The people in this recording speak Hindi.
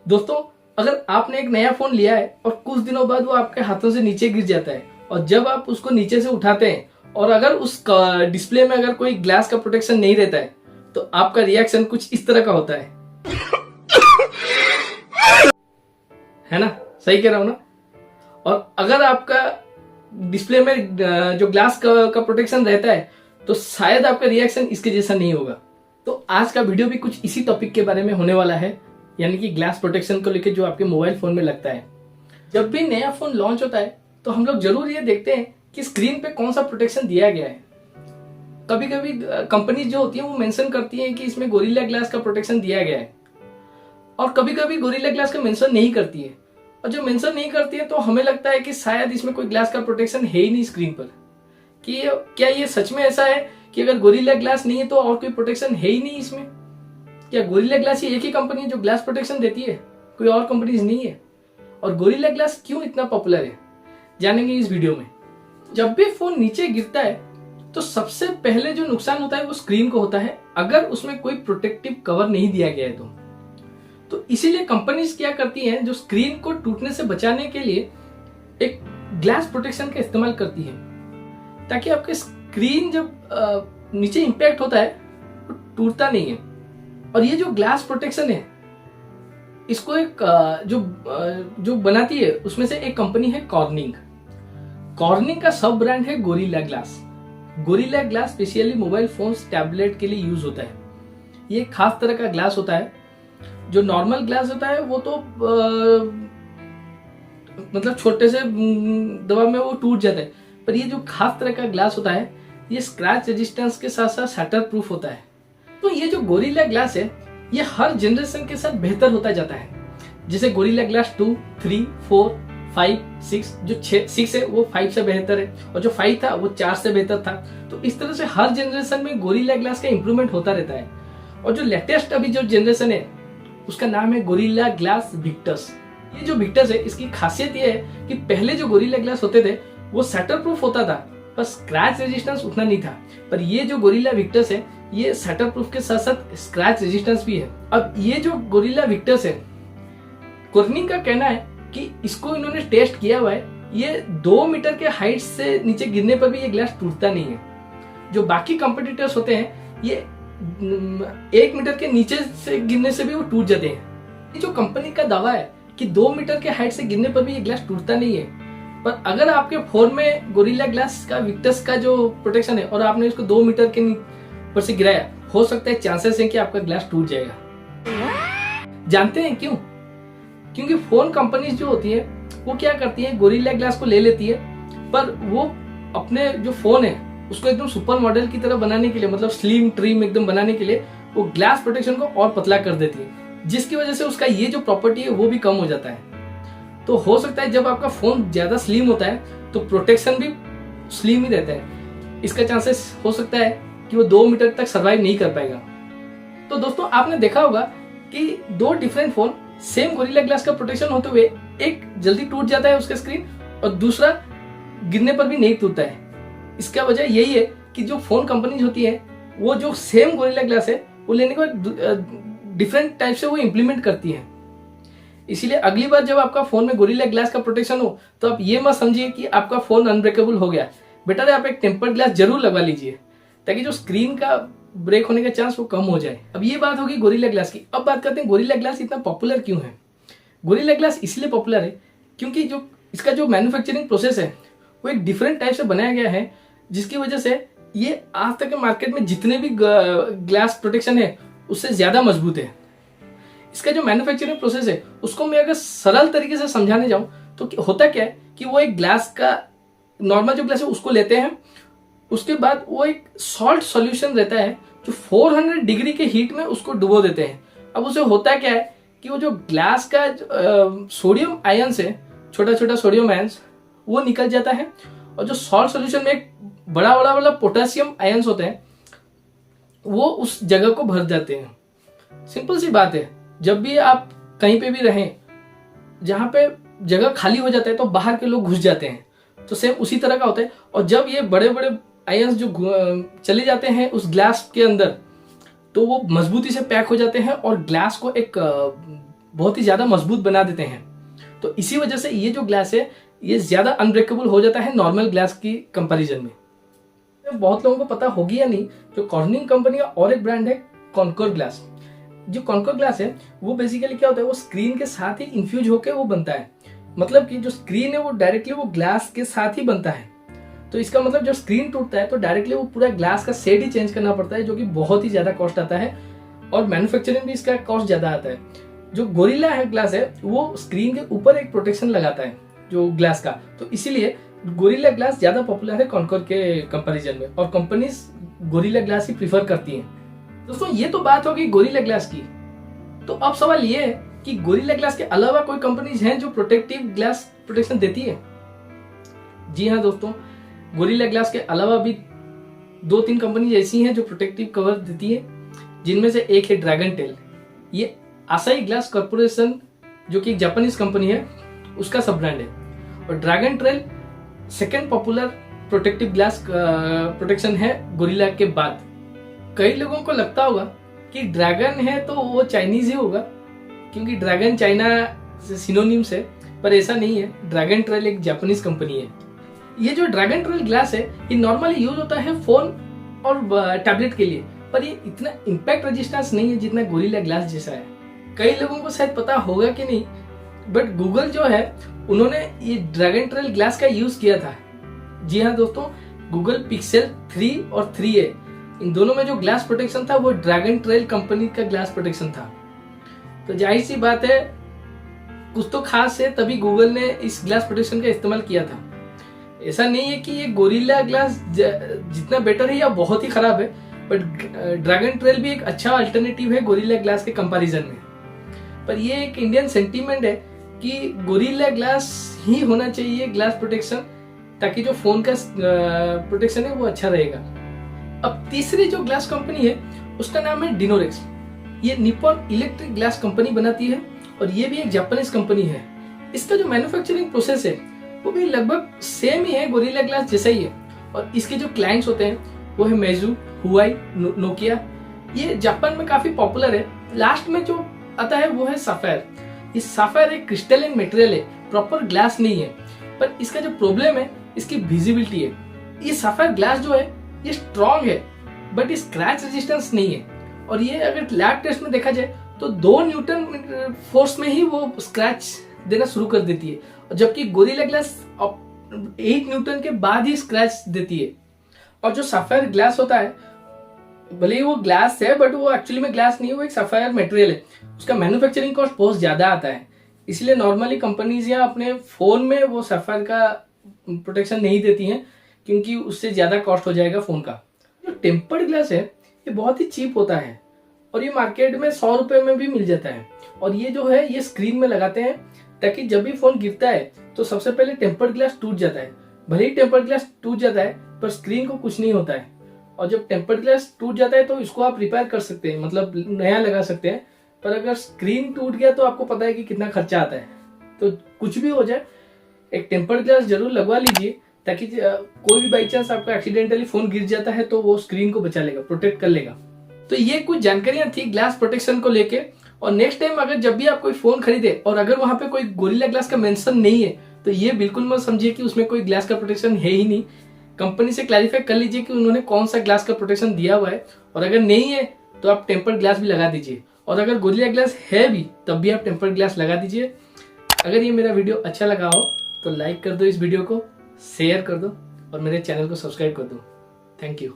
दोस्तों, अगर आपने एक नया फोन लिया है और कुछ दिनों बाद वो आपके हाथों से नीचे गिर जाता है और जब आप उसको नीचे से उठाते हैं और अगर उस डिस्प्ले में अगर कोई ग्लास का प्रोटेक्शन नहीं रहता है तो आपका रिएक्शन कुछ इस तरह का होता है ना? सही कह रहा हूं ना? और अगर आपका डिस्प्ले में जो ग्लास का प्रोटेक्शन रहता है तो शायद आपका रिएक्शन इसके जैसा नहीं होगा। तो आज का वीडियो भी कुछ इसी टॉपिक के बारे में होने वाला है, यानी कि ग्लास प्रोटेक्शन को लेकर जो आपके मोबाइल फोन में लगता है। जब भी नया फोन लॉन्च होता है तो हम लोग जरूर ये देखते हैं कि स्क्रीन पे कौन सा प्रोटेक्शन दिया गया है। कभी कभी कंपनी जो होती है वो मेंशन करती है कि इसमें गोरिल्ला ग्लास का प्रोटेक्शन दिया गया है, और कभी कभी गोरिल्ला ग्लास का मेंशन नहीं करती है। और जो मेंशन नहीं करती है तो हमें लगता है कि शायद इसमें कोई ग्लास का प्रोटेक्शन है ही नहीं स्क्रीन पर। कि क्या ये सच में ऐसा है कि अगर गोरिल्ला ग्लास नहीं है तो और कोई प्रोटेक्शन है ही नहीं इसमें? क्या गोरिल्ला ग्लास ही एक ही कंपनी है जो ग्लास प्रोटेक्शन देती है, कोई और कंपनीज नहीं है? और गोरिल्ला ग्लास क्यों इतना पॉपुलर है, जानेंगे इस वीडियो में। जब भी फोन नीचे गिरता है तो सबसे पहले जो नुकसान होता है वो स्क्रीन को होता है, अगर उसमें कोई प्रोटेक्टिव कवर नहीं दिया गया है तो इसीलिए कंपनीज क्या करती हैं, जो स्क्रीन को टूटने से बचाने के लिए एक ग्लास प्रोटेक्शन का इस्तेमाल करती है, ताकि आपके स्क्रीन जब नीचे इंपैक्ट होता है तो टूटता नहीं है। और ये जो ग्लास प्रोटेक्शन है इसको एक जो बनाती है उसमें से एक कंपनी है कॉर्निंग। कॉर्निंग का सब ब्रांड है gorilla glass. Gorilla glass specially mobile phones, tablet के लिए यूज होता है। ये एक खास तरह का ग्लास होता है। जो नॉर्मल ग्लास होता है वो तो मतलब छोटे से दबाव में वो टूट जाता है, पर ये जो खास तरह का ग्लास होता है ये स्क्रैच रेजिस्टेंस के साथ साथ शटर प्रूफ होता है। तो ये जो गोरिल्ला ग्लास है ये हर जनरेशन के साथ बेहतर होता जाता है। जैसे गोरिल्ला ग्लास 2, 3, 4, 5, 6, जो 6 है वो 5 से बेहतर है, और जो 5 था वो 4 से बेहतर था। तो इस तरह से हर जनरेशन में गोरिल्ला ग्लास का इंप्रूवमेंट होता रहता है। और जो लेटेस्ट अभी जो जनरेशन है उसका नाम है गोरिल्ला ग्लास विक्टस। ये जो विक्टस है इसकी खासियत ये है कि पहले जो गोरिल्ला ग्लास होते थे वो शटर प्रूफ होता था, पर स्क्रैच रेजिस्टेंस उतना नहीं था। पर ये जो गोरिल्ला विक्टस है ये शटर प्रूफ के साथ साथ स्क्रैच रेजिस्टेंस भी है। अब ये जो गोरिल्ला विक्टस है, कॉर्निंग का कहना है कि इसको इन्होंने टेस्ट किया हुआ है, ये 2 मीटर के हाइट से नीचे गिरने पर भी ये ग्लास टूटता नहीं है। जो बाकी कंपटीटर्स होते हैं ये 1 मीटर के नीचे से गिरने से भी वो टूट जाते हैं। ये जो कंपनी का दावा है कि 2 मीटर के हाइट से गिरने पर भी ये ग्लास टूटता नहीं है, पर अगर आपके फोन में गोरिल्ला ग्लास का विक्टस का जो प्रोटेक्शन है और आपने इसको 2 मीटर के ऊपर से गिराया, हो सकता है चांसेस है कि आपका ग्लास टूट जाएगा। जानते हैं क्यों? क्योंकि फोन कंपनीज जो होती है वो क्या करती है, गोरिल्ला ग्लास को ले लेती है, पर वो अपने जो फोन है उसको एकदम सुपर मॉडल की तरह बनाने के लिए, मतलब स्लिम ट्रिम एकदम बनाने के लिए वो ग्लास प्रोटेक्शन को और पतला कर देती है, जिसकी वजह से उसका ये जो प्रॉपर्टी है वो भी कम हो जाता है। तो हो सकता है जब आपका फोन ज्यादा स्लिम होता है तो प्रोटेक्शन भी स्लिम ही रहता है, इसका चांसेस हो सकता है कि वो 2 मीटर तक सर्वाइव नहीं कर पाएगा। तो दोस्तों, आपने देखा होगा कि 2 different phone same gorilla glass का प्रोटेक्शन होते हुए एक जल्दी टूट जाता है उसका स्क्रीन और दूसरा गिरने पर भी नहीं टूटता है। इसका वजह यही है कि जो फोन कंपनीज होती है वो जो सेम गोरिल्ला ग्लास है वो लेने के बाद डिफरेंट टाइप से वो इम्प्लीमेंट करती है। इसीलिए अगली बार जब आपका फोन में गोरिल्ला ग्लास का प्रोटेक्शन हो तो आप ये मत समझिए कि आपका फोन अनब्रेकेबल हो गया। बेटर है आप एक टेम्पर्ड ग्लास जरूर लगवा लीजिए, ताकि जो स्क्रीन का ब्रेक होने का चांस वो कम हो जाए। अब ये बात होगी गोरिल्ला ग्लास की। अब बात करते हैं गोरिल्ला ग्लास इतना पॉपुलर क्यों है। गोरिल्ला ग्लास इसलिए पॉपुलर है क्योंकि जो इसका जो मैन्युफैक्चरिंग प्रोसेस है वो एक डिफरेंट टाइप से बनाया गया है, जिसकी वजह से ये आज तक के मार्केट में जितने भी ग्लास प्रोटेक्शन है उससे ज्यादा मजबूत है। इसका जो मैन्युफैक्चरिंग प्रोसेस है उसको मैं अगर सरल तरीके से समझाने जाऊं तो होता क्या है कि वो एक ग्लास का नॉर्मल जो ग्लास है उसको लेते हैं, उसके बाद वो एक सॉल्ट सॉल्यूशन रहता है जो 400 डिग्री के हीट में उसको डुबो देते हैं। अब उसे होता क्या है कि वो जो ग्लास का सोडियम आयंस है, छोटा छोटा सोडियम आयंस, वो निकल जाता है, और जो सॉल्ट सॉल्यूशन में एक बड़ा बड़ा वाला पोटेशियम आयंस होते हैं वो उस जगह को भर जाते हैं। सिंपल सी बात है, जब भी आप कहीं पे भी रहें जहां पे जगह खाली हो जाता है तो बाहर के लोग घुस जाते हैं, तो सेम उसी तरह का होता है। और जब ये बड़े बड़े आयंस जो चले जाते हैं उस ग्लास के अंदर तो वो मजबूती से पैक हो जाते हैं और ग्लास को एक बहुत ही ज़्यादा मजबूत बना देते हैं। तो इसी वजह से ये जो ग्लास है ये ज़्यादा अनब्रेकेबल हो जाता है नॉर्मल ग्लास की कंपैरिजन में। तो बहुत लोगों को पता होगी या नहीं, जो कॉर्निंग कंपनी का और एक ब्रांड है कॉन्कोर ग्लास। जो कॉन्कोर ग्लास है वो बेसिकली क्या होता है, वो स्क्रीन के साथ ही इन्फ्यूज होकर वो बनता है। मतलब कि जो स्क्रीन है वो डायरेक्टली वो ग्लास के साथ ही बनता है। तो इसका मतलब जब स्क्रीन टूटता है तो डायरेक्टली वो पूरा ग्लास का सेट ही चेंज करना पड़ता है, जो कि बहुत ही ज्यादा कॉस्ट आता है और मैन्युफैक्चरिंग भी इसका कॉस्ट ज्यादा आता है। जो गोरिल्ला है ग्लास है वो स्क्रीन के ऊपर एक प्रोटेक्शन लगाता है जो ग्लास का, तो इसीलिए गोरिल्ला ग्लास ज्यादा पॉपुलर है कॉन्कोर के कंपैरिजन में, और कंपनीज गोरिल्ला ग्लास ही प्रीफर करती हैं। दोस्तों ये तो बात होगी गोरिल्ला ग्लास की। तो अब सवाल ये है कि गोरिल्ला ग्लास के अलावा कोई कंपनीज हैं जो प्रोटेक्टिव ग्लास प्रोटेक्शन देती है? जी हाँ दोस्तों, गोरिल्ला ग्लास के अलावा भी 2-3 कंपनीज ऐसी हैं जो प्रोटेक्टिव कवर देती है, जिनमें से एक है ड्रैगन टेल। ये आसाई ग्लास कॉर्पोरेशन जो कि एक जापानीज कंपनी है उसका सब ब्रांड है, और dragon tell second popular protective glass protection है गोरिल्ला के बाद। कई लोगों को लगता होगा कि ड्रैगन है तो वो चाइनीज ही होगा, क्योंकि ड्रैगन चाइना से सिनोनिम्स है, पर ऐसा नहीं है। ड्रैगन ट्रेल एक जापानीज कंपनी है। ये जो ड्रैगन ट्रेल ग्लास है ये नॉर्मली यूज होता है फोन और टैबलेट के लिए, पर ये इतना इम्पैक्ट रेजिस्टेंस नहीं है जितना गोरिल्ला ग्लास जैसा है। कई लोगों को शायद पता होगा कि नहीं, बट गूगल जो है उन्होंने ये ड्रैगन ट्रेल ग्लास का यूज किया था। जी हाँ दोस्तों, गूगल पिक्सल 3 और 3a इन दोनों में जो ग्लास प्रोटेक्शन था वो ड्रैगन ट्रेल कंपनी का ग्लास प्रोटेक्शन था। तो जाहिर सी बात है कुछ तो खास है, तभी गूगल ने इस ग्लास प्रोटेक्शन का इस्तेमाल किया था। ऐसा नहीं है कि ये गोरिल्ला ग्लास जितना बेटर है या बहुत ही खराब है, बट ड्रैगन ट्रेल भी एक अच्छा अल्टरनेटिव है गोरिल्ला ग्लास के कंपैरिजन में। पर ये एक इंडियन सेंटीमेंट है कि गोरिल्ला ग्लास ही होना चाहिए ग्लास प्रोटेक्शन, ताकि जो फोन का प्रोटेक्शन है वो अच्छा रहेगा। अब तीसरी जो ग्लास कंपनी है उसका नाम है डिनोरेक्स। ये निप्पॉन इलेक्ट्रिक ग्लास कंपनी बनाती है और ये भी एक जापानीज कंपनी है। इसका जो मैन्युफैक्चरिंग प्रोसेस है वो भी लगभग सेम ही है, गोरिल्ला ग्लास जैसा ही है। और इसके जो क्लाइंट्स होते हैं वो है मेजू, हुआई, नोकिया। ये जापान में काफी पॉपुलर है। लास्ट में जो आता है वो है साफायर। ये साफायर एक क्रिस्टलाइन मटेरियल है, प्रॉपर ग्लास नहीं है, पर इसका जो प्रॉब्लम है इसकी विजिबिलिटी है। ये साफायर ग्लास जो है ये स्ट्रॉन्ग है, बट स्क्रैच रेजिस्टेंस नहीं है। और ये अगर लैब टेस्ट में देखा जाए तो 2 न्यूटन फोर्स में ही वो स्क्रैच देना शुरू कर देती है, और जबकि गोरिल्ला ग्लास 8 न्यूटन के बाद ही स्क्रैच देती है। और जो साफायर ग्लास होता है, भले ही वो ग्लास है बट वो एक्चुअली में ग्लास नहीं है, वो एक साफायर मटेरियल है। उसका मैन्युफैक्चरिंग कॉस्ट बहुत ज्यादा आता है, इसलिए नॉर्मली कंपनीज या अपने फोन में वो साफायर का प्रोटेक्शन नहीं देती हैं, क्योंकि उससे ज्यादा कॉस्ट हो जाएगा फोन का। जो टेम्पर्ड ग्लास है ये बहुत ही चीप होता है और ये मार्केट में 100 रुपए में भी मिल जाता है। और ये जो है ये स्क्रीन में लगाते हैं ताकि जब भी फोन गिरता है तो सबसे पहले टेम्पर्ड ग्लास टूट जाता है। भले ही टेम्पर्ड ग्लास टूट जाता है पर स्क्रीन को कुछ नहीं होता है। और जब टेम्पर्ड ग्लास टूट जाता है तो इसको आप रिपेयर कर सकते हैं, मतलब नया लगा सकते हैं। पर अगर स्क्रीन टूट गया तो आपको पता है कि कितना खर्चा आता है। तो कुछ भी हो जाए एक टेम्पर्ड ग्लास जरूर लगवा लीजिए, ताकि कोई भी बाई चांस आपका एक्सीडेंटली फोन गिर जाता है तो वो स्क्रीन को बचा लेगा, प्रोटेक्ट कर लेगा। तो ये कुछ जानकारियां थी ग्लास प्रोटेक्शन को लेके। और नेक्स्ट टाइम अगर जब भी आप कोई फोन खरीदे और अगर वहां पे कोई गोरिल्ला ग्लास का मेंशन नहीं है तो ये बिल्कुल मत समझिए कि उसमें कोई ग्लास का प्रोटेक्शन है ही नहीं। कंपनी से क्लैरिफाई कर लीजिए कि उन्होंने कौन सा ग्लास का प्रोटेक्शन दिया हुआ है, और अगर नहीं है तो आप टेम्पर्ड ग्लास भी लगा दीजिए। और अगर गोरिल्ला ग्लास है भी तब भी आप टेम्पर्ड ग्लास लगा दीजिए। अगर ये मेरा वीडियो अच्छा लगा हो तो लाइक कर दो, इस वीडियो को शेयर कर दो और मेरे चैनल को सब्सक्राइब कर दो। Thank you.